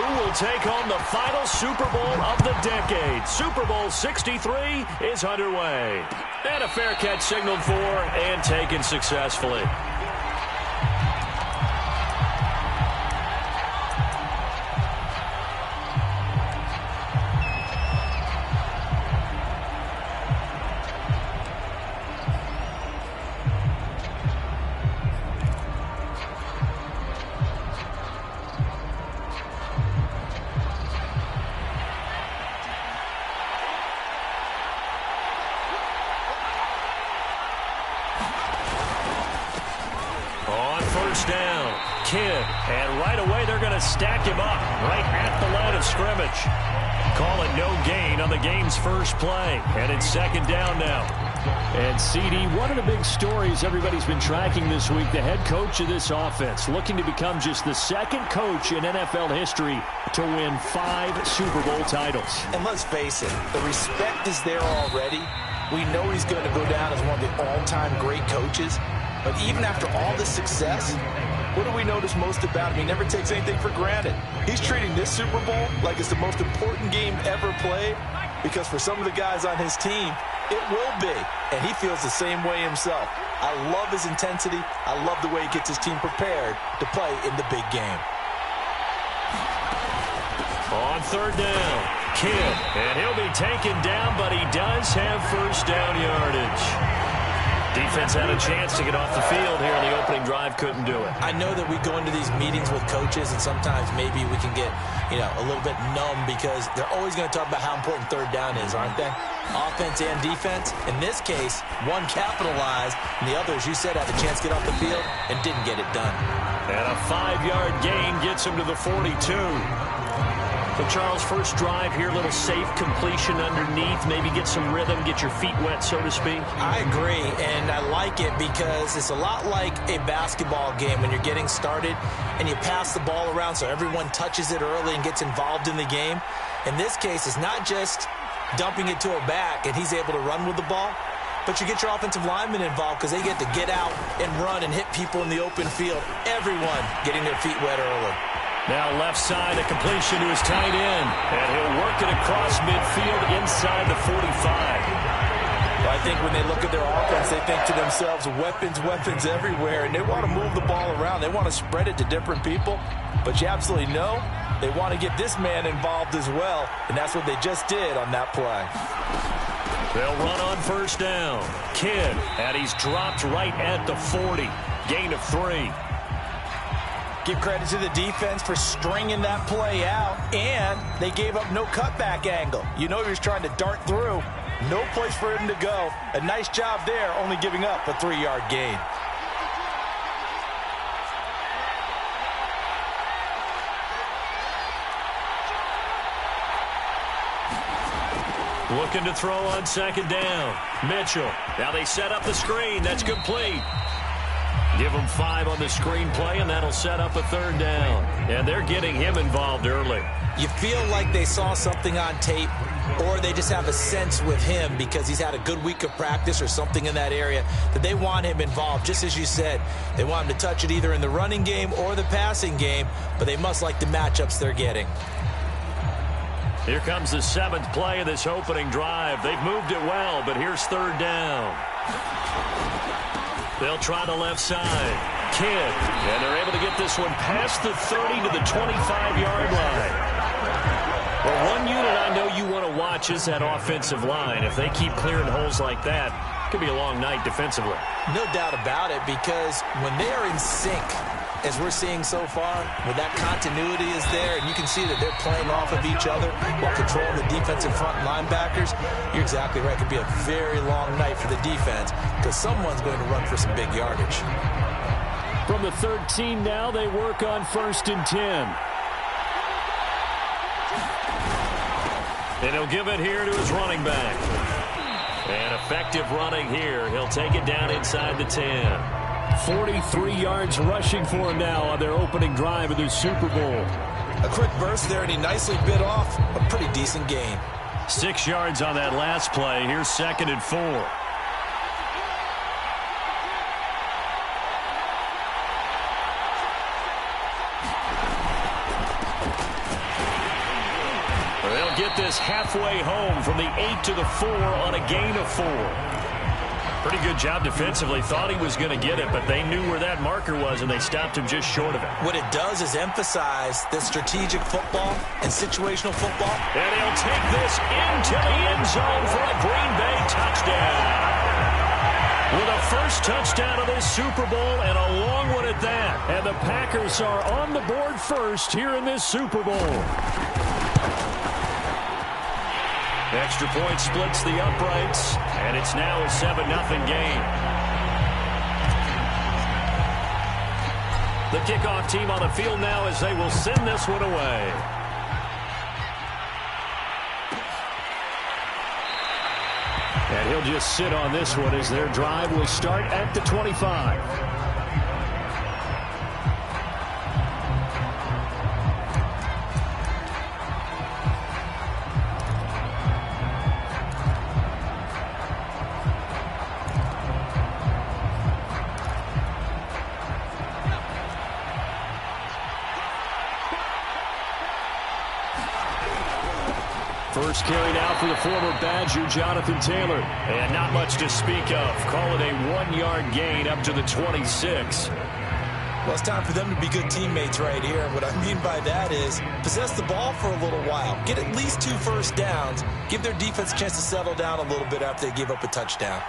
Who will take home the final Super Bowl of the decade? Super Bowl 63 is underway. And a fair catch signaled for and taken successfully. Down, Kidd, and right away they're going to stack him up right at the line of scrimmage. Call it no gain on the game's first play, and it's second down now. And CD, one of the big stories everybody's been tracking this week, the head coach of this offense looking to become just the second coach in NFL history to win 5 Super Bowl titles. And let's face it, the respect is there already. We know he's going to go down as one of the all-time great coaches. But even after all this success, what do we notice most about him? He never takes anything for granted. He's treating this Super Bowl like it's the most important game ever played, because for some of the guys on his team, it will be. And he feels the same way himself. I love his intensity. I love the way he gets his team prepared to play in the big game. On third down, Kidd, and he'll be taken down, but he does have first down yardage. Defense had a chance to get off the field here in the opening drive, couldn't do it. I know that we go into these meetings with coaches, and sometimes maybe we can get, a little bit numb because they're always going to talk about how important third down is, aren't they? Offense and defense. In this case, one capitalized, and the other, as you said, had a chance to get off the field and didn't get it done. And a 5-yard gain gets him to the 42. So, Charles, first drive here, little safe completion underneath, maybe get some rhythm, get your feet wet, so to speak. I agree, and I like it because it's a lot like a basketball game when you're getting started and you pass the ball around so everyone touches it early and gets involved in the game. In this case, it's not just dumping it to a back and he's able to run with the ball, but you get your offensive linemen involved because they get to get out and run and hit people in the open field. Everyone getting their feet wet early. Now left side, a completion to his tight end, and he'll work it across midfield inside the 45. Well, I think when they look at their offense, they think to themselves, weapons everywhere, and they want to move the ball around. They want to spread it to different people, but you absolutely know they want to get this man involved as well, and that's what they just did on that play. They'll run on first down. Kidd, and he's dropped right at the 40. Gain of 3. Give credit to the defense for stringing that play out, and they gave up no cutback angle. You know he was trying to dart through. No place for him to go. A nice job there, only giving up a 3-yard gain. Looking to throw on second down. Mitchell. Now they set up the screen. That's complete. Give them 5 on the screen play, and that'll set up a third down. And they're getting him involved early. You feel like they saw something on tape, or they just have a sense with him because he's had a good week of practice or something in that area that they want him involved. Just as you said, they want him to touch it either in the running game or the passing game, but they must like the matchups they're getting. Here comes the 7th play of this opening drive. They've moved it well, but here's third down. They'll try the left side. Kidd, and they're able to get this one past the 30 to the 25-yard line. Well, one unit I know you want to watch is that offensive line. If they keep clearing holes like that, it could be a long night defensively. No doubt about it, because when they are in sync, as we're seeing so far, when that continuity is there, and you can see that they're playing off of each other while controlling the defensive front linebackers, you're exactly right. It could be a very long night for the defense because someone's going to run for some big yardage. From the 13 now, they work on 1st and 10. And he'll give it here to his running back. And effective running here. He'll take it down inside the 10. 43 yards rushing for him now on their opening drive of the Super Bowl. A quick burst there, and he nicely bit off a pretty decent gain. 6 yards on that last play. Here's 2nd and 4. they'll get this halfway home from the 8 to the 4 on a gain of 4. Pretty good job defensively. Thought he was going to get it, but they knew where that marker was, and they stopped him just short of it. What it does is emphasize the strategic football and situational football. And he'll take this into the end zone for a Green Bay touchdown. With a first touchdown of this Super Bowl and a long one at that. And the Packers are on the board first here in this Super Bowl. Extra point splits the uprights, and it's now a 7-0 game. The kickoff team on the field now as they will send this one away. And he'll just sit on this one as their drive will start at the 25. First carry now for the former Badger, Jonathan Taylor. And not much to speak of. Call it a 1-yard gain up to the 26. Well, it's time for them to be good teammates right here. And what I mean by that is possess the ball for a little while. Get at least 2 first downs. Give their defense a chance to settle down a little bit after they give up a touchdown.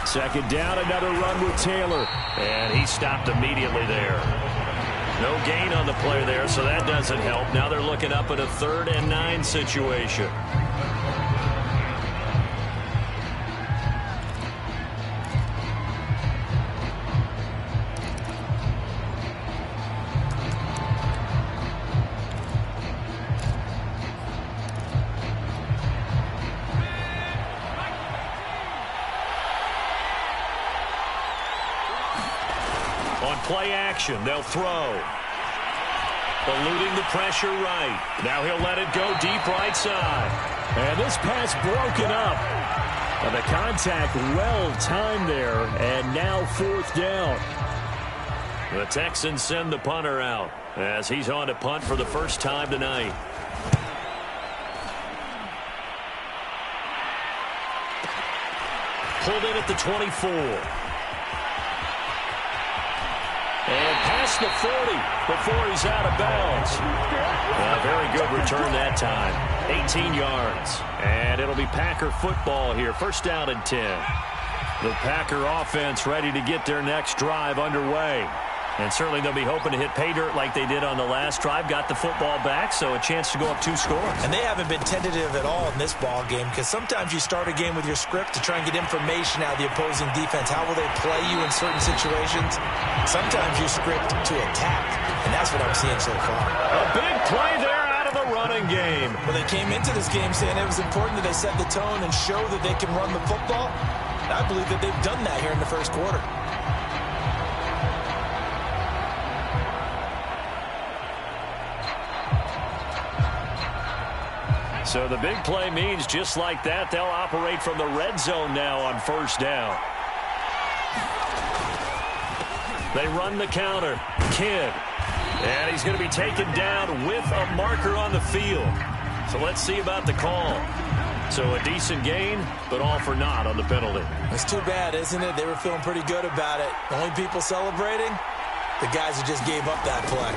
Second down, another run with Taylor. And he stopped immediately there. No gain on the play there, so that doesn't help. Now they're looking up at a 3rd and 9 situation. On play action, they'll throw. Eluding the pressure right. Now he'll let it go deep right side. And this pass broken up. And the contact well timed there. And now 4th down. The Texans send the punter out as he's on to punt for the first time tonight. Pulled in at the 24. And past the 40 before he's out of bounds. A very good return that time. 18 yards. And it'll be Packer football here. First down and 10. The Packer offense ready to get their next drive underway. And certainly they'll be hoping to hit pay dirt like they did on the last drive. Got the football back, so a chance to go up 2 scores. And they haven't been tentative at all in this ball game because sometimes you start a game with your script to try and get information out of the opposing defense. How will they play you in certain situations? Sometimes you script to attack, and that's what I'm seeing so far. A big play there out of the running game. Well, they came into this game saying it was important that they set the tone and show that they can run the football. And I believe that they've done that here in the first quarter. So the big play means just like that, they'll operate from the red zone now on first down. They run the counter. Kidd. And he's going to be taken down with a marker on the field. So let's see about the call. So a decent gain, but all for naught on the penalty. It's too bad, isn't it? They were feeling pretty good about it. The only people celebrating, the guys who just gave up that play.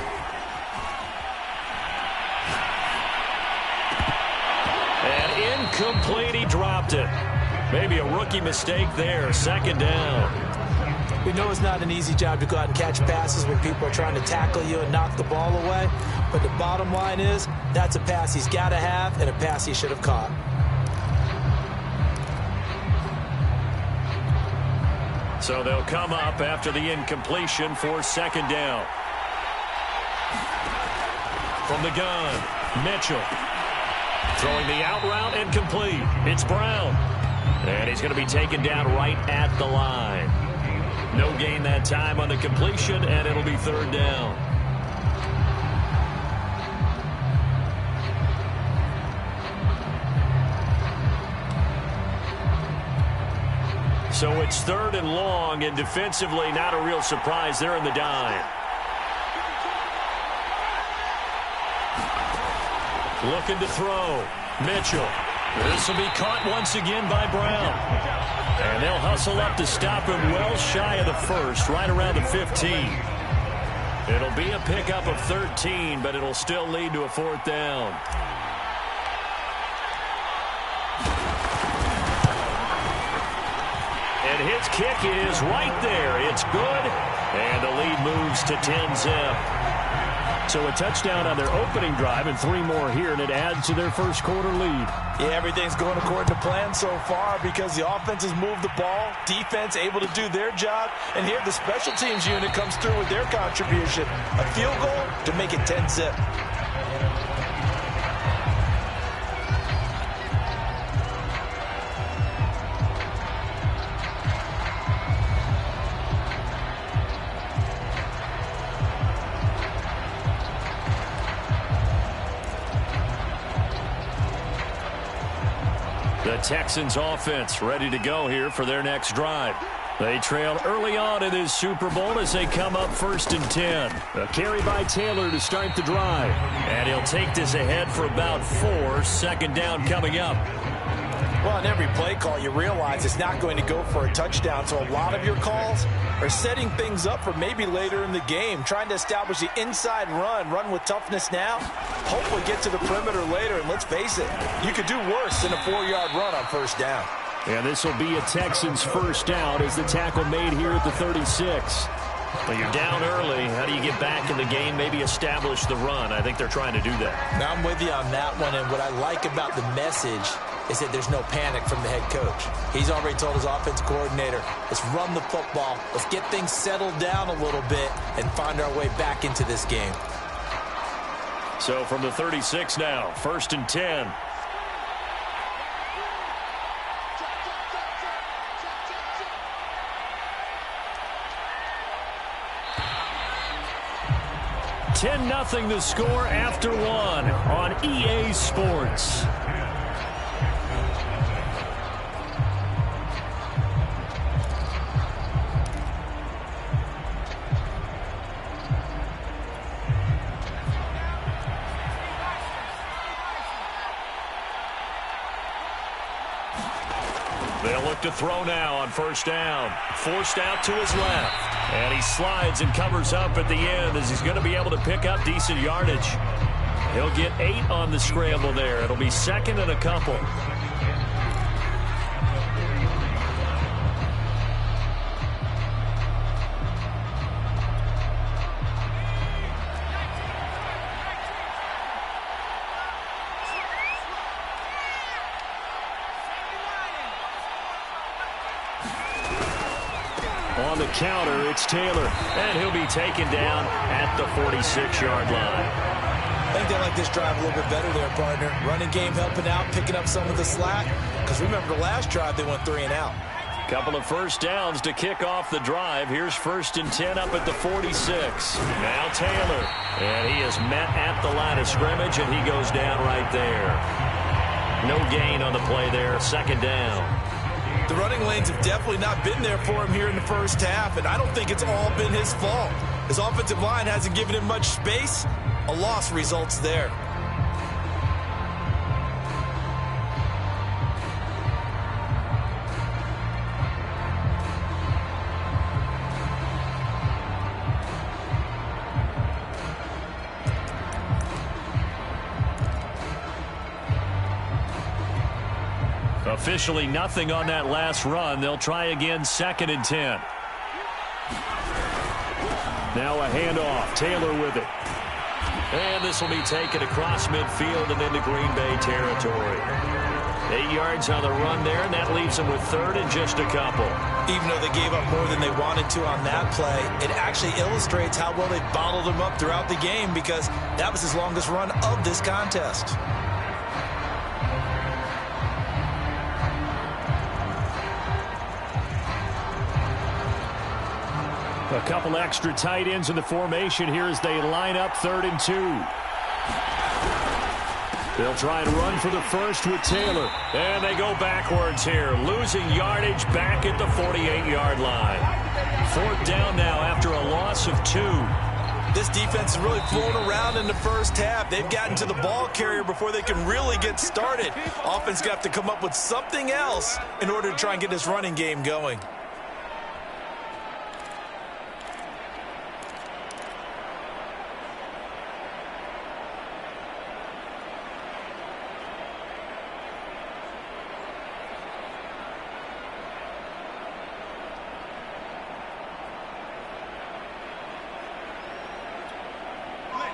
And incomplete, he dropped it. Maybe a rookie mistake there. Second down. We know it's not an easy job to go out and catch passes when people are trying to tackle you and knock the ball away. But the bottom line is, that's a pass he's got to have and a pass he should have caught. So they'll come up after the incompletion for second down. From the gun, Mitchell. Throwing the out route and complete. It's Brown. And he's going to be taken down right at the line. No gain that time on the completion, and it'll be third down. So it's third and long, and defensively not a real surprise. They're in the dime. Looking to throw. Mitchell. This will be caught once again by Brown. And they'll hustle up to stop him well shy of the first, right around the 15. It'll be a pickup of 13, but it'll still lead to a fourth down. And his kick is right there. It's good. And the lead moves to 10-zip. So a touchdown on their opening drive and 3 more here, and it adds to their first quarter lead. Yeah, everything's going according to plan so far because the offense has moved the ball, defense able to do their job, and here the special teams unit comes through with their contribution. A field goal to make it 10-zip. The Texans offense ready to go here for their next drive. They trailed early on in this Super Bowl as they come up 1st and 10. A carry by Taylor to start the drive. And he'll take this ahead for about 4. 2nd down coming up. Well, in every play call, you realize it's not going to go for a touchdown. So a lot of your calls are setting things up for maybe later in the game, trying to establish the inside run with toughness now, hopefully get to the perimeter later. And let's face it, you could do worse than a 4-yard run on 1st down. And this will be a Texans 1st down as the tackle made here at the 36. Well, you're down early. How do you get back in the game, maybe establish the run? I think they're trying to do that. Now I'm with you on that one, and what I like about the message is that there's no panic from the head coach. He's already told his offense coordinator, let's run the football, let's get things settled down a little bit and find our way back into this game. So from the 36 now, 1st and 10. $10-0 the score after 1 on EA Sports. They'll look to throw now on 1st down. Forced out to his left. And he slides and covers up at the end as he's going to be able to pick up decent yardage. He'll get 8 on the scramble there. It'll be 2nd and a couple. On the counter, it's Taylor, and he'll be taken down at the 46-yard line. I think they like this drive a little bit better there, partner. Running game helping out, picking up some of the slack. Because remember the last drive, they went 3 and out. Couple of 1st downs to kick off the drive. Here's 1st and 10 up at the 46. Now Taylor, and he is met at the line of scrimmage, and he goes down right there. No gain on the play there, 2nd down. The running lanes have definitely not been there for him here in the 1st half, and I don't think it's all been his fault. His offensive line hasn't given him much space. A loss results there. Officially nothing on that last run. They'll try again, 2nd and 10. Now a handoff. Taylor with it. And this will be taken across midfield and into Green Bay territory. 8 yards on the run there, and that leaves them with 3rd and just a couple. Even though they gave up more than they wanted to on that play, it actually illustrates how well they bottled him up throughout the game because that was his longest run of this contest. A couple extra tight ends in the formation here as they line up 3rd and 2. They'll try and run for the first with Taylor. And they go backwards here, losing yardage back at the 48-yard line. 4th down now after a loss of 2. This defense is really flown around in the first half. They've gotten to the ball carrier before they can really get started. Offense got to come up with something else in order to try and get this running game going.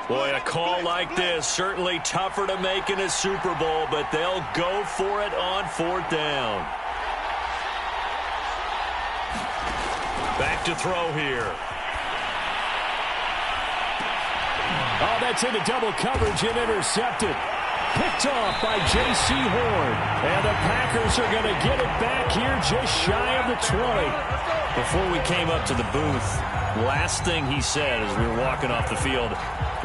Boy, a call like this, certainly tougher to make in a Super Bowl, but they'll go for it on 4th down. Back to throw here. Oh, that's into double coverage and intercepted. Picked off by J.C. Horn. And the Packers are going to get it back here just shy of the 20. Before we came up to the booth, last thing he said as we were walking off the field,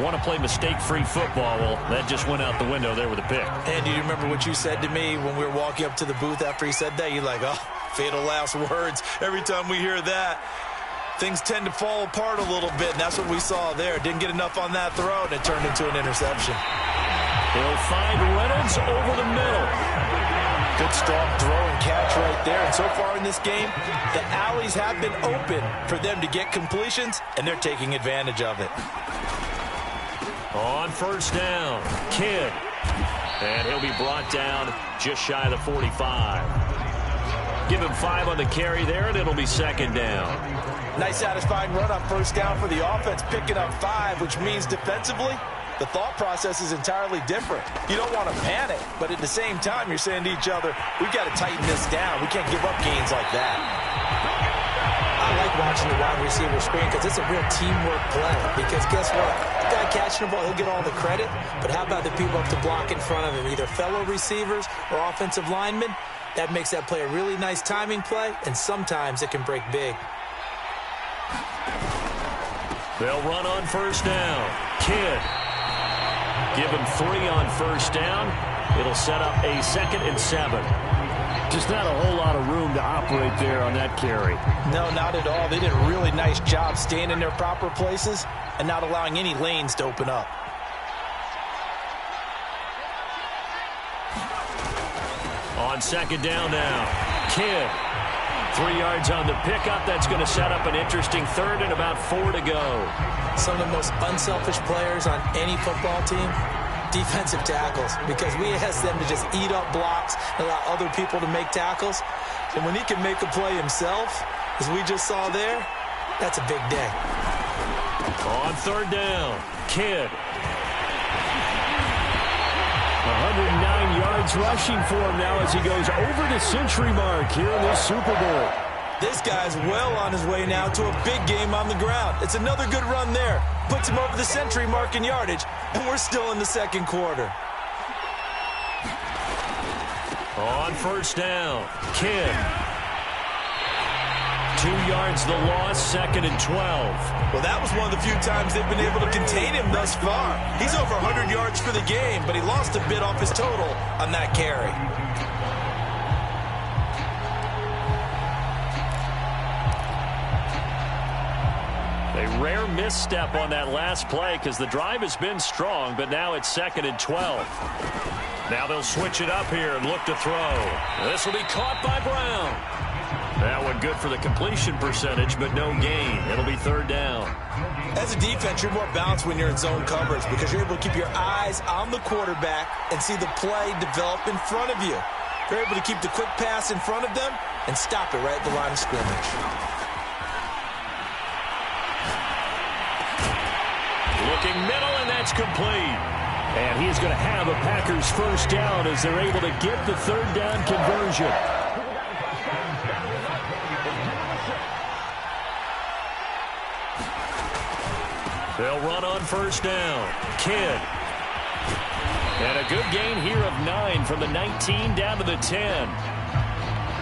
want to play mistake-free football. Well, that just went out the window there with a pick. And do you remember what you said to me when we were walking up to the booth after he said that? You're like, oh, fatal last words. Every time we hear that, things tend to fall apart a little bit, and that's what we saw there. Didn't get enough on that throw, and it turned into an interception. He'll find Reynolds over the middle. Good strong throw and catch right there. And so far in this game, the alleys have been open for them to get completions, and they're taking advantage of it. On 1st down, Kidd. And he'll be brought down just shy of the 45. Give him 5 on the carry there, and it'll be 2nd down. Nice satisfying run on 1st down for the offense, picking up 5, which means defensively, the thought process is entirely different. You don't want to panic, but at the same time, you're saying to each other, we've got to tighten this down. We can't give up gains like that. I like watching the wide receiver screen because it's a real teamwork play. Because guess what? The guy catching the ball, he'll get all the credit. But how about the people up to block in front of him, either fellow receivers or offensive linemen? That makes that play a really nice timing play, and sometimes it can break big. They'll run on 1st down. Kidd. Give him 3 on 1st down. It'll set up a 2nd and 7. Just not a whole lot of room to operate there on that carry. No, not at all. They did a really nice job staying in their proper places and not allowing any lanes to open up. On 2nd down now, Kidd. 3 yards on the pickup. That's going to set up an interesting 3rd and about 4 to go. Some of the most unselfish players on any football team, defensive tackles, because we ask them to just eat up blocks and allow other people to make tackles. And when he can make a play himself, as we just saw there, that's a big day. On 3rd down, Kidd. 109 yards rushing for him now as he goes over the century mark here in this Super Bowl. This guy's well on his way now to a big game on the ground. It's another good run there. Puts him over the century mark in yardage, and we're still in the 2nd quarter. On 1st down, Kidd. 2 yards the loss, 2nd and 12. Well, that was one of the few times they've been able to contain him thus far. He's over 100 yards for the game, but he lost a bit off his total on that carry. A rare misstep on that last play because the drive has been strong, but now it's 2nd and 12. Now they'll switch it up here and look to throw. This will be caught by Brown. That one good for the completion percentage, but no gain. It'll be 3rd down. As a defense, you're more balanced when you're in zone coverage because you're able to keep your eyes on the quarterback and see the play develop in front of you. You're able to keep the quick pass in front of them and stop it right at the line of scrimmage. Looking middle, and that's complete. And he's going to have a Packers 1st down as they're able to get the 3rd down conversion. They'll run on 1st down. Kidd. And a good gain here of 9 from the 19 down to the 10.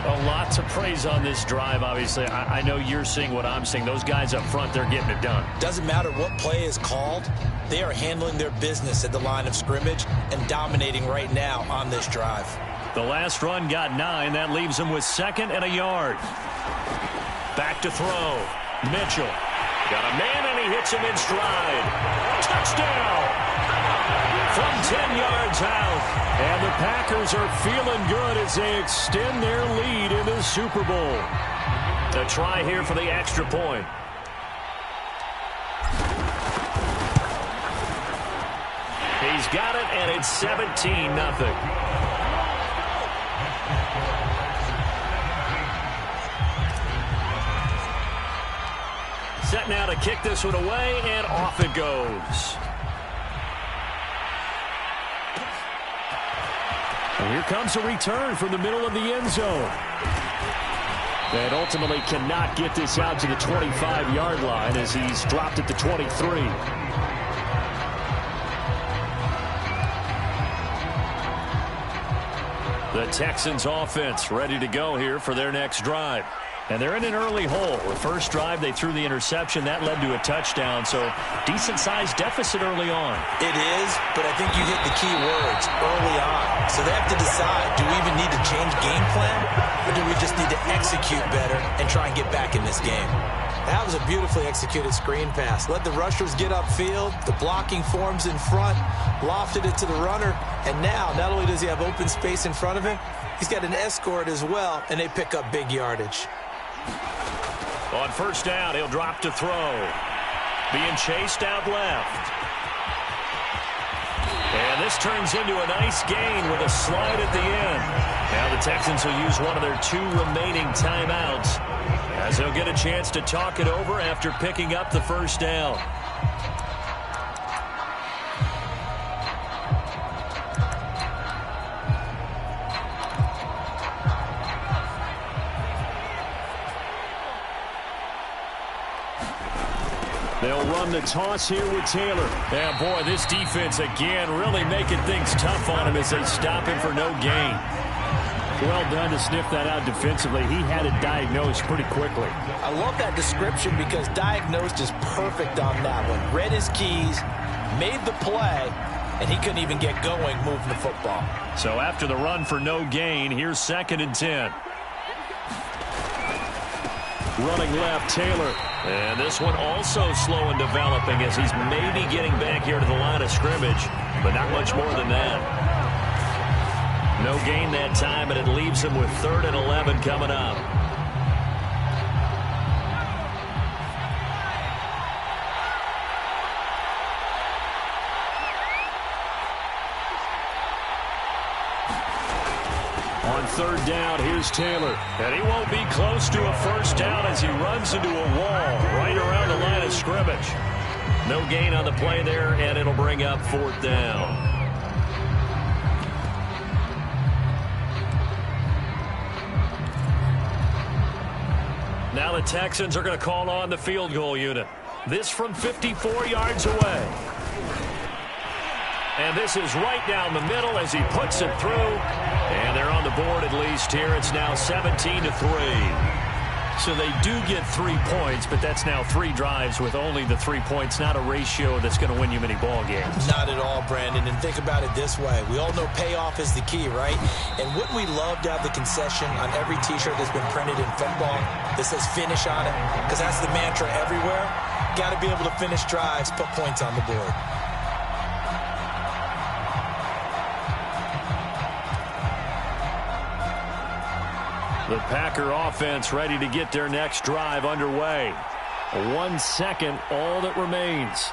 Well, lots of praise on this drive, obviously. I know you're seeing what I'm seeing. Those guys up front, they're getting it done. Doesn't matter what play is called. They are handling their business at the line of scrimmage and dominating right now on this drive. The last run got 9. That leaves them with 2nd and a yard. Back to throw. Mitchell. Got a man, and he hits him in stride. Touchdown! From 10 yards out. And the Packers are feeling good as they extend their lead in the Super Bowl. A try here for the extra point. He's got it, and it's 17-0. Set now to kick this one away, and off it goes. And here comes a return from the middle of the end zone. And ultimately cannot get this out to the 25-yard line as he's dropped at the 23. The Texans offense ready to go here for their next drive. And they're in an early hole. The first drive, they threw the interception. That led to a touchdown, so decent-sized deficit early on. It is, but I think you hit the key words, early on. So they have to decide, do we even need to change game plan, or do we just need to execute better and try and get back in this game? That was a beautifully executed screen pass. Let the rushers get upfield. The blocking forms in front. Lofted it to the runner. And now, not only does he have open space in front of him, he's got an escort as well, and they pick up big yardage. On first down, he'll drop to throw. Being chased out left. And this turns into a nice gain with a slide at the end. Now the Texans will use one of their 2 remaining timeouts as they'll get a chance to talk it over after picking up the first down. They'll run the toss here with Taylor. Yeah, boy, this defense again really making things tough on him as they stop him for no gain. Well done to sniff that out defensively. He had it diagnosed pretty quickly. I love that description because diagnosed is perfect on that one. Read his keys, made the play, and he couldn't even get going moving the football. So after the run for no gain, here's 2nd and 10. Running left, Taylor. And this one also slow in developing as he's maybe getting back here to the line of scrimmage, but not much more than that. No gain that time, and it leaves him with 3rd and 11 coming up. On 3rd down, here's Taylor. And he won't be close to a first down as he runs into a wall right around the line of scrimmage. No gain on the play there, and it'll bring up 4th down. Now the Texans are going to call on the field goal unit. This from 54 yards away. And this is right down the middle as he puts it through. And they're on the board at least here. It's now 17-3. So they do get 3 points, but that's now 3 drives with only the 3 points, not a ratio that's going to win you many ball games. Not at all, Brandon. And think about it this way. We all know payoff is the key, right? And wouldn't we love to have the concession on every T-shirt that's been printed in football that says finish on it? Because that's the mantra everywhere. Got to be able to finish drives, put points on the board. The Packer offense ready to get their next drive underway. 1 second, all that remains.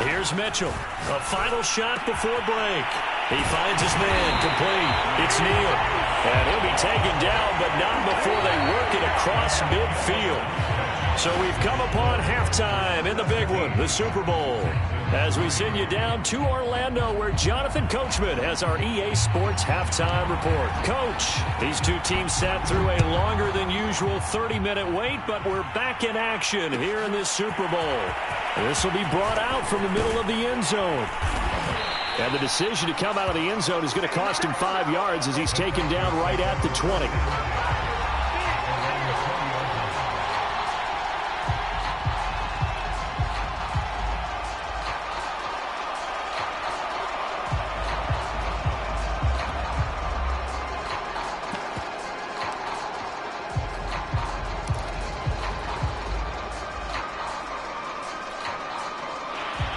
Here's Mitchell. A final shot before break. He finds his man, complete. It's Neal. And he'll be taken down, but not before they work it across midfield. So we've come upon halftime in the big one, the Super Bowl. As we send you down to Orlando, where Jonathan Coachman has our EA Sports halftime report. Coach, these two teams sat through a longer than usual 30-minute wait, but we're back in action here in this Super Bowl. This will be brought out from the middle of the end zone. And the decision to come out of the end zone is going to cost him 5 yards as he's taken down right at the 20.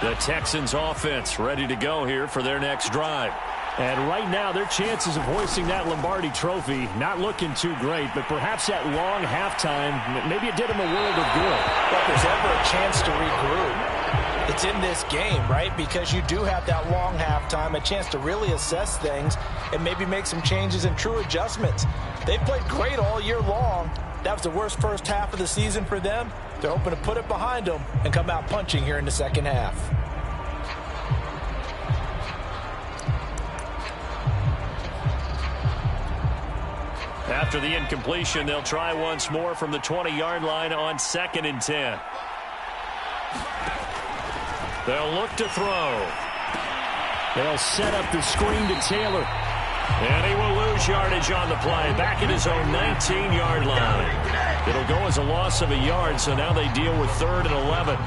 The Texans offense ready to go here for their next drive. And right now, their chances of hoisting that Lombardi trophy not looking too great, but perhaps that long halftime, maybe it did them a world of good. But there's ever a chance to regroup. It's in this game, right? Because you do have that long halftime, a chance to really assess things and maybe make some changes and true adjustments. They've played great all year long. That was the worst first half of the season for them. They're hoping to put it behind them and come out punching here in the second half. After the incompletion, they'll try once more from the 20-yard line on 2nd and 10. They'll look to throw. They'll set up the screen to Taylor. And he will lose yardage on the play, back at his own 19-yard line. It'll go as a loss of a yard, so now they deal with 3rd and 11.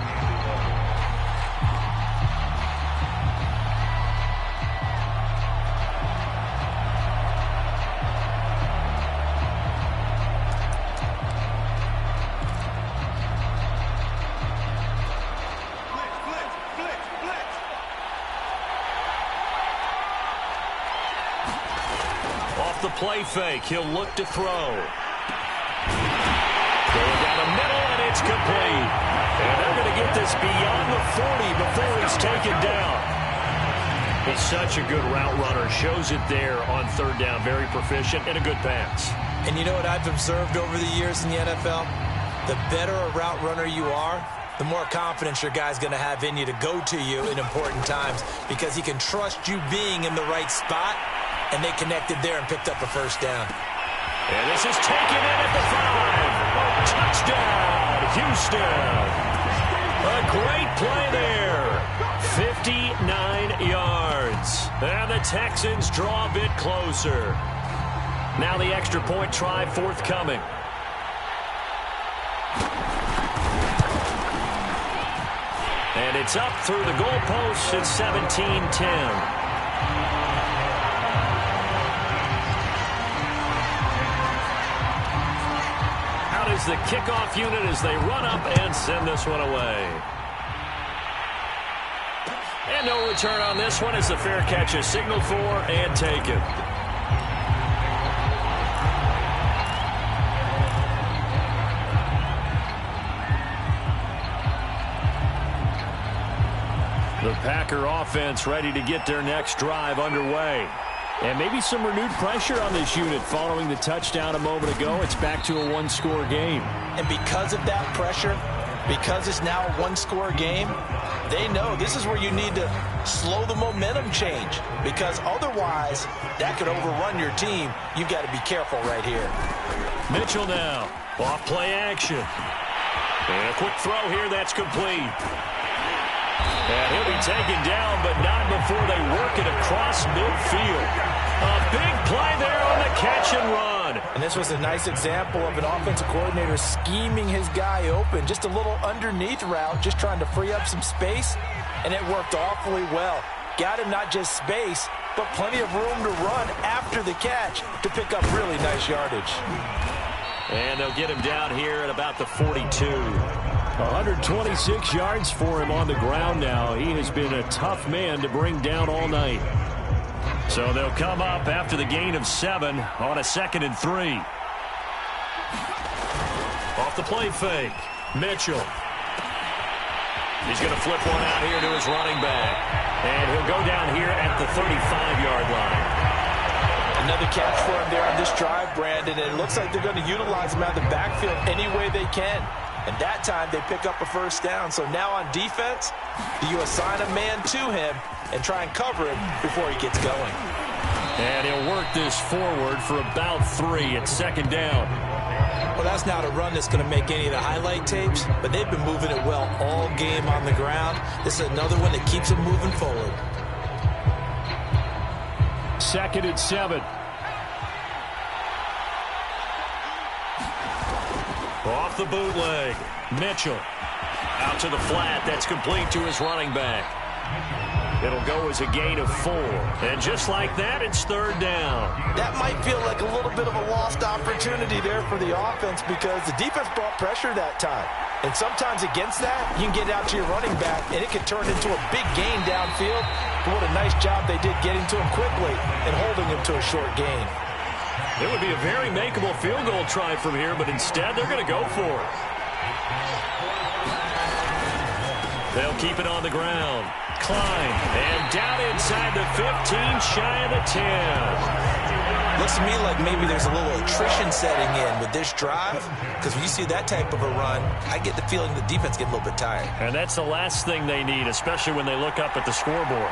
The play fake. He'll look to throw. Going down the middle, and it's complete. And they're going to get this beyond the 40 before he's taken down. He's such a good route runner. Shows it there on 3rd down. Very proficient and a good pass. And you know what I've observed over the years in the NFL? The better a route runner you are, the more confidence your guy's going to have in you to go to you in important times because he can trust you being in the right spot. And they connected there and picked up a first down. And this is taken in at the 5. Oh, touchdown, Houston. A great play there. 59 yards. And the Texans draw a bit closer. Now the extra point try forthcoming. And it's up through the goalposts at 17-10. Is the kickoff unit as they run up and send this one away. And no return on this one as the fair catch is signaled for and taken. The Packer offense ready to get their next drive underway. And maybe some renewed pressure on this unit following the touchdown a moment ago. It's back to a one-score game. And because of that pressure, because it's now a one-score game, they know this is where you need to slow the momentum change. Because otherwise, that could overrun your team. You've got to be careful right here. Mitchell now. Off play action. And a quick throw here that's complete. And he'll be taken down, but not before they work it across midfield. A big play there on the catch and run. And this was a nice example of an offensive coordinator scheming his guy open. Just a little underneath route, just trying to free up some space. And it worked awfully well. Got him not just space, but plenty of room to run after the catch to pick up really nice yardage. And they'll get him down here at about the 42. 126 yards for him on the ground now. He has been a tough man to bring down all night. So they'll come up after the gain of 7 on a 2nd and 3. Off the play fake. Mitchell. He's going to flip one out here to his running back. And he'll go down here at the 35-yard line. Another catch for him there on this drive, Brandon. And it looks like they're going to utilize him out of the backfield any way they can. And that time they pick up a first down. So now on defense, do you assign a man to him and try and cover him before he gets going? And he'll work this forward for about 3 at 2nd down. Well, that's not a run that's going to make any of the highlight tapes, but they've been moving it well all game on the ground. This is another one that keeps them moving forward. 2nd and 7. Off the bootleg. Mitchell. Out to the flat. That's complete to his running back. It'll go as a gain of 4. And just like that, it's third down. That might feel like a little bit of a lost opportunity there for the offense because the defense brought pressure that time. And sometimes against that, you can get out to your running back, and it can turn into a big gain downfield. But what a nice job they did getting to him quickly and holding him to a short gain. It would be a very makeable field goal try from here, but instead they're going to go for it. They'll keep it on the ground. Climb, and down inside the 15, shy of the 10. Looks to me like maybe there's a little attrition setting in with this drive, because when you see that type of a run, I get the feeling the defense get a little bit tired. And that's the last thing they need, especially when they look up at the scoreboard.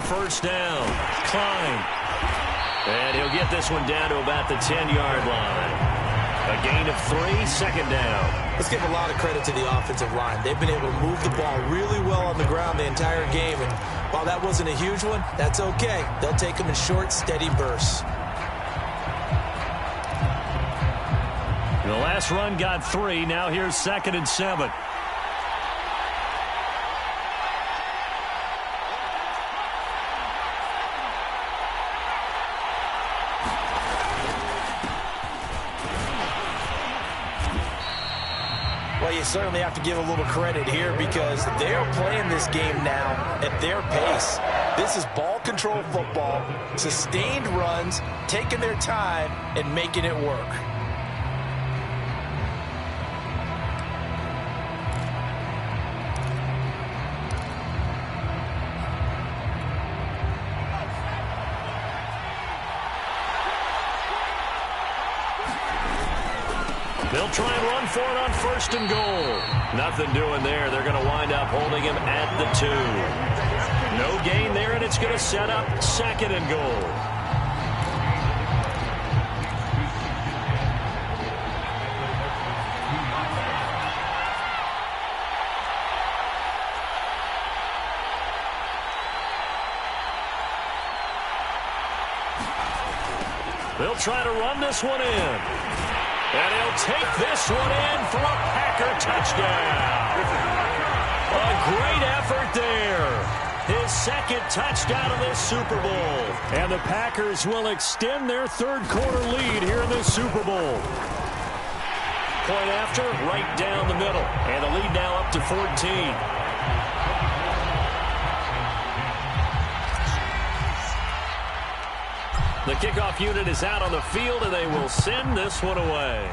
First down, Klein. And he'll get this one down to about the 10-yard line. A gain of 3, second down. Let's give a lot of credit to the offensive line. They've been able to move the ball really well on the ground the entire game. And while that wasn't a huge one, that's okay. They'll take them in short, steady bursts. The last run got 3. Now here's 2nd and 7. Well, you certainly have to give a little credit here because they're playing this game now at their pace. This is ball control football, sustained runs, taking their time and making it work. They'll try and run for it on 1st and goal. Nothing doing there. They're going to wind up holding him at the 2. No gain there, and it's going to set up 2nd and goal. They'll try to run this one in. And he'll take this one in for a Packer touchdown. A great effort there. His 2nd touchdown of this Super Bowl. And the Packers will extend their 3rd quarter lead here in the Super Bowl. Point after, right down the middle. And the lead now up to 14. The kickoff unit is out on the field, and they will send this one away.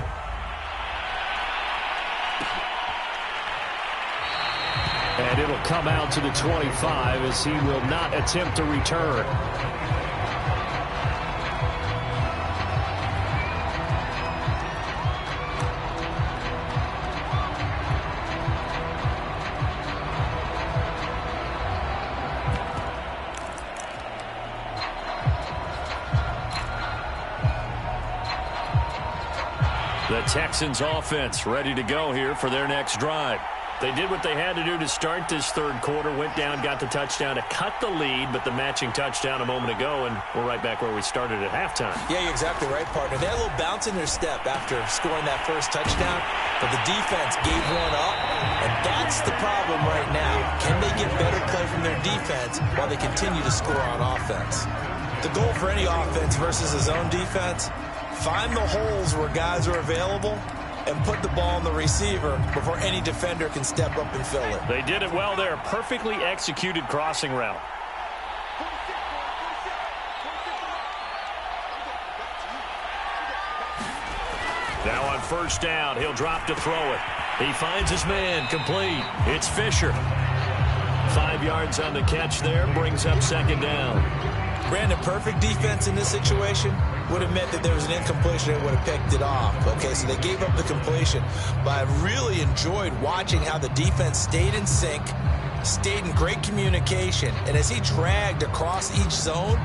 And it'll come out to the 25 as he will not attempt to return. The Texans offense ready to go here for their next drive. They did what they had to do to start this 3rd quarter, went down, got the touchdown to cut the lead, but the matching touchdown a moment ago, and we're right back where we started at halftime. Yeah, you're exactly right, partner. They had a little bounce in their step after scoring that first touchdown, but the defense gave one up, and that's the problem right now. Can they get better play from their defense while they continue to score on offense? The goal for any offense versus a zone defense, find the holes where guys are available and put the ball on the receiver before any defender can step up and fill it. They did it well there. Perfectly executed crossing route. Now on 1st down, he'll drop to throw it. He finds his man, complete. It's Fisher. 5 yards on the catch there, brings up 2nd down. Brandon, perfect defense in this situation would have meant that there was an incompletion that would have picked it off. Okay, so they gave up the completion, but I really enjoyed watching how the defense stayed in sync, stayed in great communication, and as he dragged across each zone,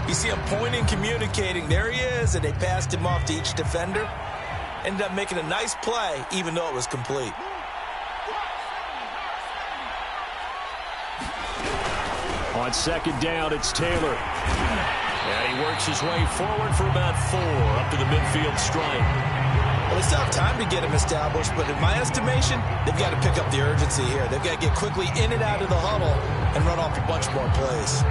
you see him pointing, communicating, there he is, and they passed him off to each defender. Ended up making a nice play, even though it was complete. On second down, it's Taylor. And he works his way forward for about 4 up to the midfield stripe. Well, they still have time to get him established, but in my estimation, they've got to pick up the urgency here. They've got to get quickly in and out of the huddle and run off a bunch more plays.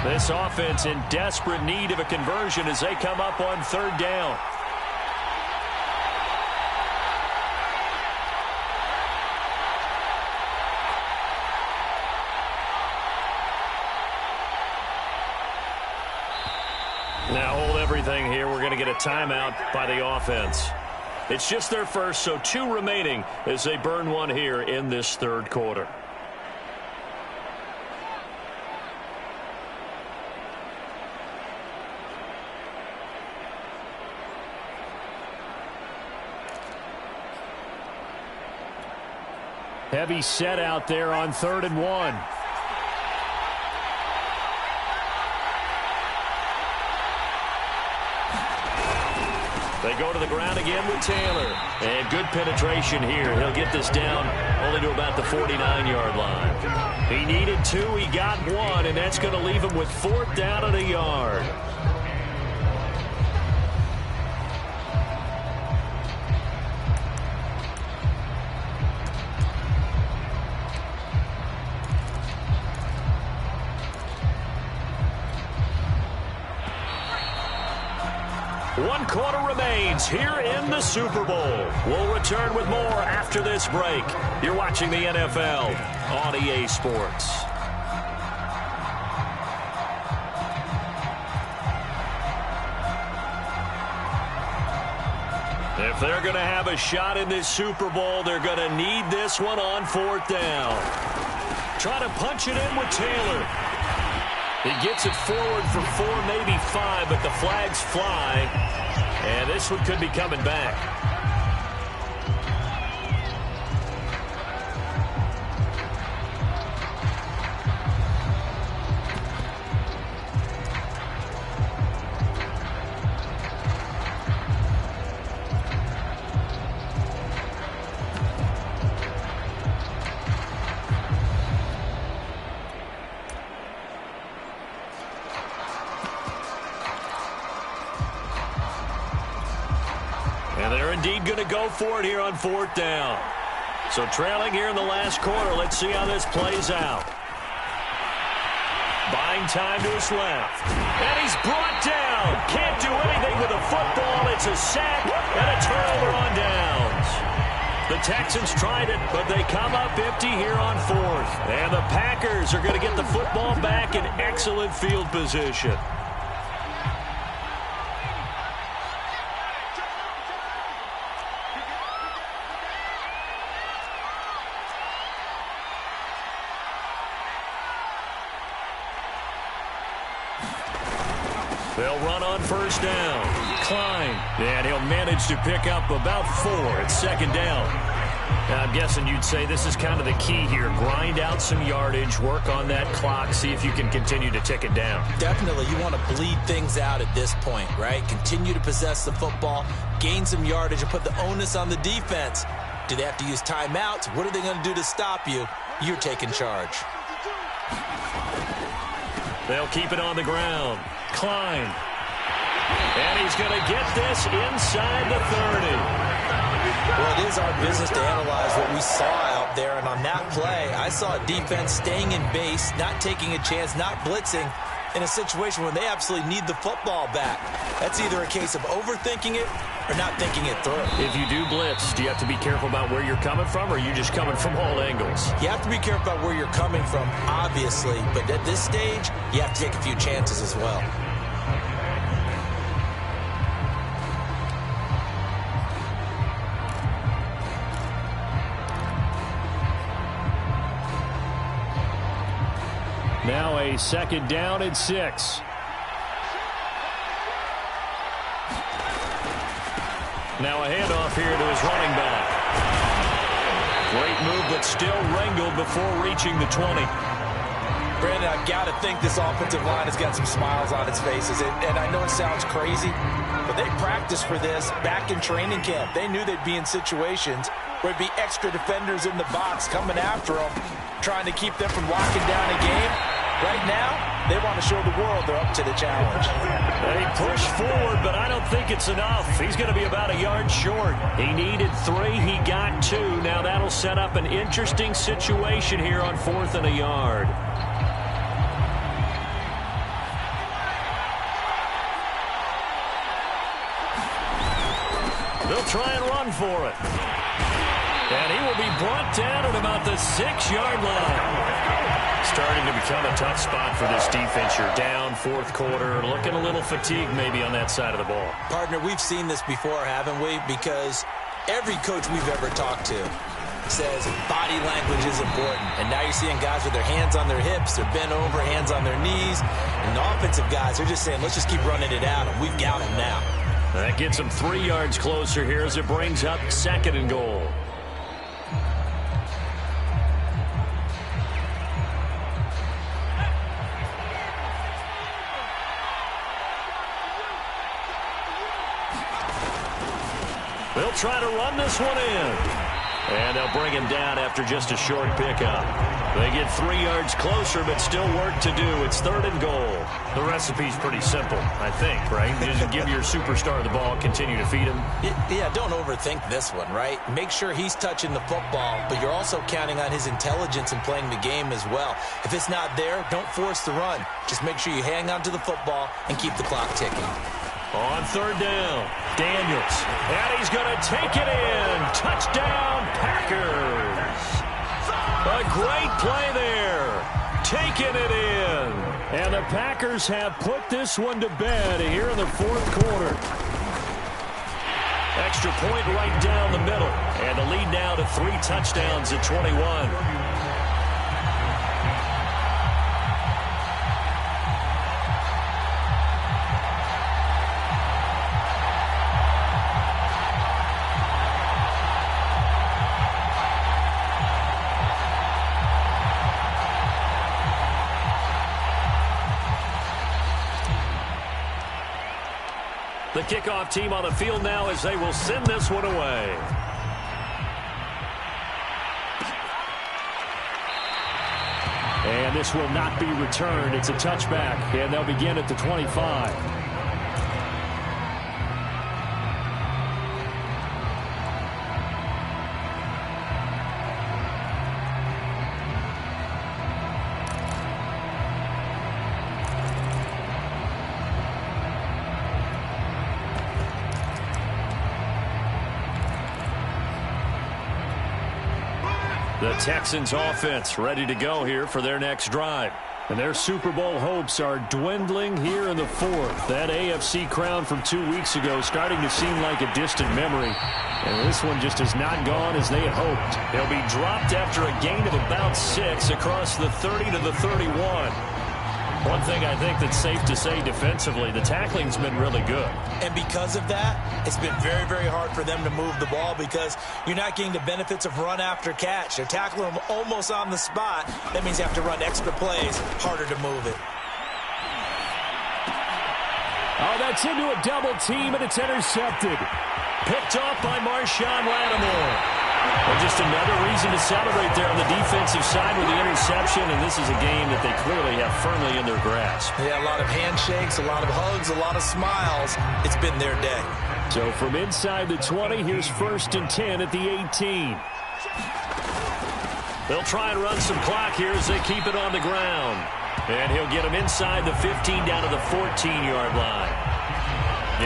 This offense in desperate need of a conversion as they come up on third down. Now hold everything here. We're going to get a timeout by the offense. It's just their first, so 2 remaining as they burn one here in this third quarter. Heavy set out there on 3rd and 1. They go to the ground again with Taylor. And good penetration here. He'll get this down only to about the 49-yard line. He needed 2. He got 1, and that's going to leave him with 4th down and a yard. One quarter remains here in the Super Bowl. We'll return with more after this break. You're watching the NFL on EA Sports. If they're going to have a shot in this Super Bowl, they're going to need this one on 4th down. Try to punch it in with Taylor. He gets it forward for 4, maybe 5, but the flags fly. And this one could be coming back. And they're indeed going to go for it here on 4th down. So trailing here in the last quarter. Let's see how this plays out. Buying time to his left. And he's brought down. Can't do anything with a football. It's a sack and a turnover on downs. The Texans tried it, but they come up empty here on 4th. And the Packers are going to get the football back in excellent field position. They'll run on 1st down. Klein. And he'll manage to pick up about 4 at 2nd down. Now, I'm guessing you'd say this is kind of the key here. Grind out some yardage, work on that clock, see if you can continue to tick it down. Definitely. You want to bleed things out at this point, right? Continue to possess the football, gain some yardage, and put the onus on the defense. Do they have to use timeouts? What are they going to do to stop you? You're taking charge. They'll keep it on the ground. Klein. And he's going to get this inside the 30. Well, it is our business to analyze what we saw out there, and on that play, I saw a defense staying in base, not taking a chance, not blitzing, in a situation where they absolutely need the football back. That's either a case of overthinking it or not thinking it through. If you do blitz, do you have to be careful about where you're coming from, or are you just coming from all angles? You have to be careful about where you're coming from, obviously, but at this stage, you have to take a few chances as well. Now a 2nd down and 6. Now a handoff here to his running back. Great move, but still wrangled before reaching the 20. Brandon, I've got to think this offensive line has got some smiles on its faces. And I know it sounds crazy, but they practiced for this back in training camp. They knew they'd be in situations where it'd be extra defenders in the box coming after them. trying to keep them from locking down a game. Right now, they want to show the world they're up to the challenge. They push forward, but I don't think it's enough. He's going to be about a yard short. He needed 3. He got 2. Now that'll set up an interesting situation here on 4th and a yard. They'll try and run for it. And he will be brought down at about the 6-yard line. Starting to become a tough spot for this defense. You're down 4th quarter, looking a little fatigued maybe on that side of the ball. Partner, we've seen this before, haven't we? Because every coach we've ever talked to says body language is important. And now you're seeing guys with their hands on their hips, they're bent over, hands on their knees. And the offensive guys are just saying, let's just keep running it out, and we've got them now. That gets them 3 yards closer here as it brings up 2nd and goal. They'll try to run this one in. And they'll bring him down after just a short pickup. They get 3 yards closer, but still work to do. It's 3rd and goal. The recipe's pretty simple, I think, right? You just give your superstar the ball, continue to feed him. Yeah, don't overthink this one, right? Make sure he's touching the football, but you're also counting on his intelligence in playing the game as well. If it's not there, don't force the run. Just make sure you hang on to the football and keep the clock ticking. On 3rd down, Daniels. And he's going to take it in. Touchdown, Packers. A great play there. Taking it in. And the Packers have put this one to bed here in the 4th quarter. Extra point right down the middle. And the lead now to 3 touchdowns at 21. The kickoff team on the field now as they will send this one away. And this will not be returned. It's a touchback, and they'll begin at the 25. The Texans offense ready to go here for their next drive. And their Super Bowl hopes are dwindling here in the 4th. That AFC crown from 2 weeks ago starting to seem like a distant memory. And this one just has not gone as they had hoped. They'll be dropped after a gain of about 6 across the 30 to the 31. One thing I think that's safe to say defensively, the tackling's been really good. And because of that, it's been very, very hard for them to move the ball because you're not getting the benefits of run after catch. They're tackling them almost on the spot. That means you have to run extra plays, harder to move it. Oh, that's into a double team, and it's intercepted. Picked off by Marshawn Lattimore. Well, just another reason to celebrate there on the defensive side with the interception, and this is a game that they clearly have firmly in their grasp. Yeah, a lot of handshakes, a lot of hugs, a lot of smiles. It's been their day. So from inside the 20, here's 1st and 10 at the 18. They'll try and run some clock here as they keep it on the ground. And he'll get them inside the 15 down to the 14-yard line.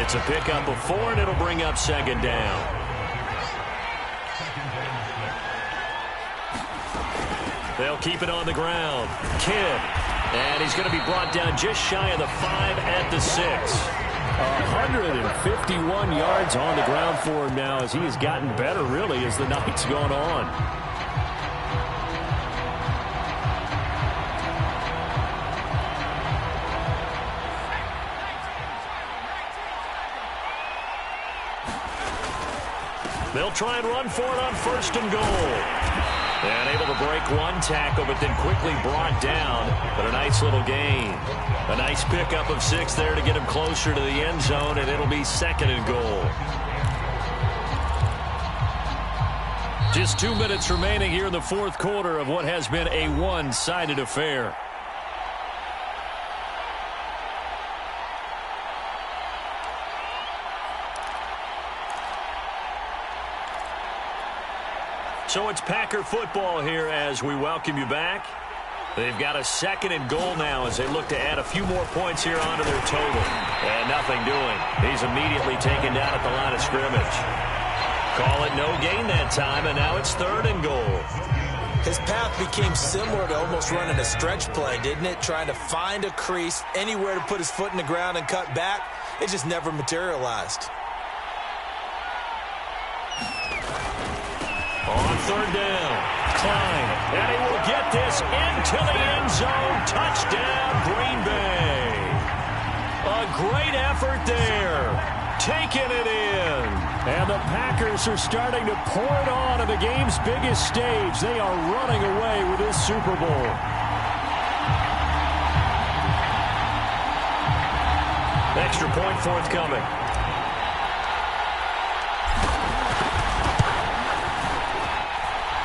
It's a pickup of 4, and it'll bring up 2nd down. They'll keep it on the ground. Kidd. And he's going to be brought down just shy of the 5 at the 6. 151 yards on the ground for him now as he has gotten better, really, as the night's gone on. They'll try and run for it on 1st and goal. And able to break one tackle, but then quickly brought down. But a nice little gain. A nice pickup of 6 there to get him closer to the end zone, and it'll be 2nd and goal. Just 2 minutes remaining here in the fourth quarter of what has been a one-sided affair. So it's Packer football here as we welcome you back. They've got a 2nd and goal now as they look to add a few more points here onto their total. And nothing doing. He's immediately taken down at the line of scrimmage. Call it no gain that time, and now it's 3rd and goal. His path became similar to almost running a stretch play, didn't it? Trying to find a crease, anywhere to put his foot in the ground and cut back. It just never materialized. On 3rd down, Klein, and he will get this into the end zone. Touchdown, Green Bay. A great effort there, taking it in. And the Packers are starting to pour it on the game's biggest stage. They are running away with this Super Bowl. Extra point forthcoming.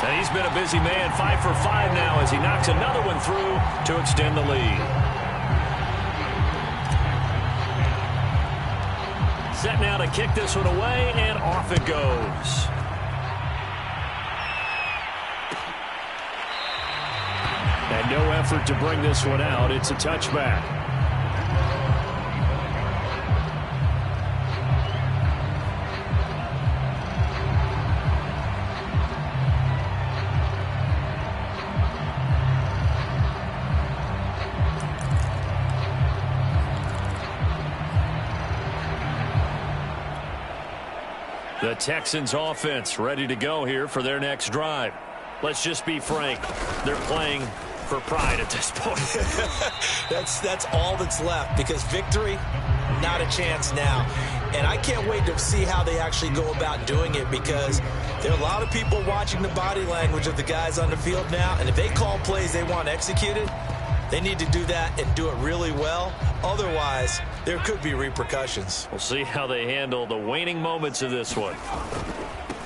And he's been a busy man, 5 for 5 now as he knocks another one through to extend the lead. Set now to kick this one away, and off it goes. And no effort to bring this one out. It's a touchback. The Texans offense ready to go here for their next drive. Let's just be frank. They're playing for pride at this point. That's all that's left, because victory, not a chance now. And I can't wait to see how they actually go about doing it, because there are a lot of people watching the body language of the guys on the field now, and if they call plays they want executed, they need to do that and do it really well. Otherwise, there could be repercussions. We'll see how they handle the waning moments of this one.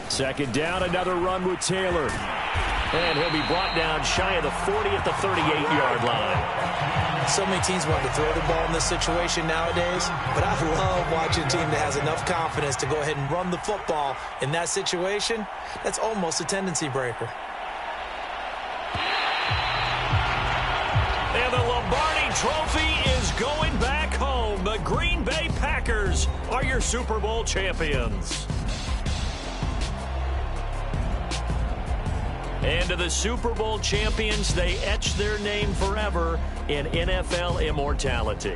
2nd down, another run with Taylor. And he'll be brought down shy of the 40 at the 38-yard line. So many teams want to throw the ball in this situation nowadays, but I love watching a team that has enough confidence to go ahead and run the football in that situation. That's almost a tendency breaker. And the Lombardi Trophy is going back home. The Green Bay Packers are your Super Bowl champions. And to the Super Bowl champions, they etch their name forever in NFL immortality.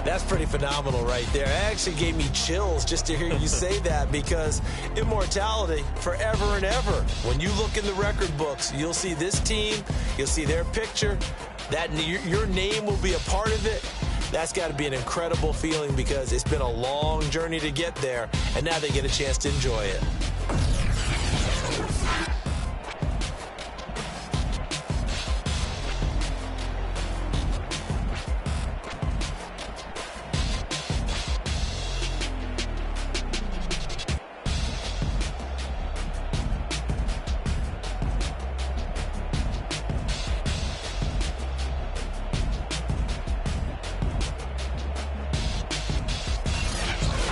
That's pretty phenomenal right there. It actually gave me chills just to hear you say that, because immortality forever and ever. When you look in the record books, you'll see this team, you'll see their picture, that your name will be a part of it. That's got to be an incredible feeling, because it's been a long journey to get there, and now they get a chance to enjoy it.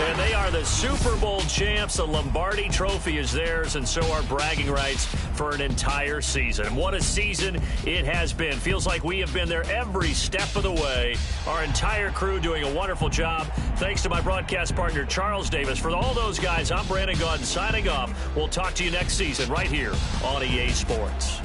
And they are the Super Bowl champs. The Lombardi Trophy is theirs, and so are bragging rights for an entire season. What a season it has been. Feels like we have been there every step of the way. Our entire crew doing a wonderful job. Thanks to my broadcast partner, Charles Davis. For all those guys, I'm Brandon Gaudin signing off. We'll talk to you next season right here on EA Sports.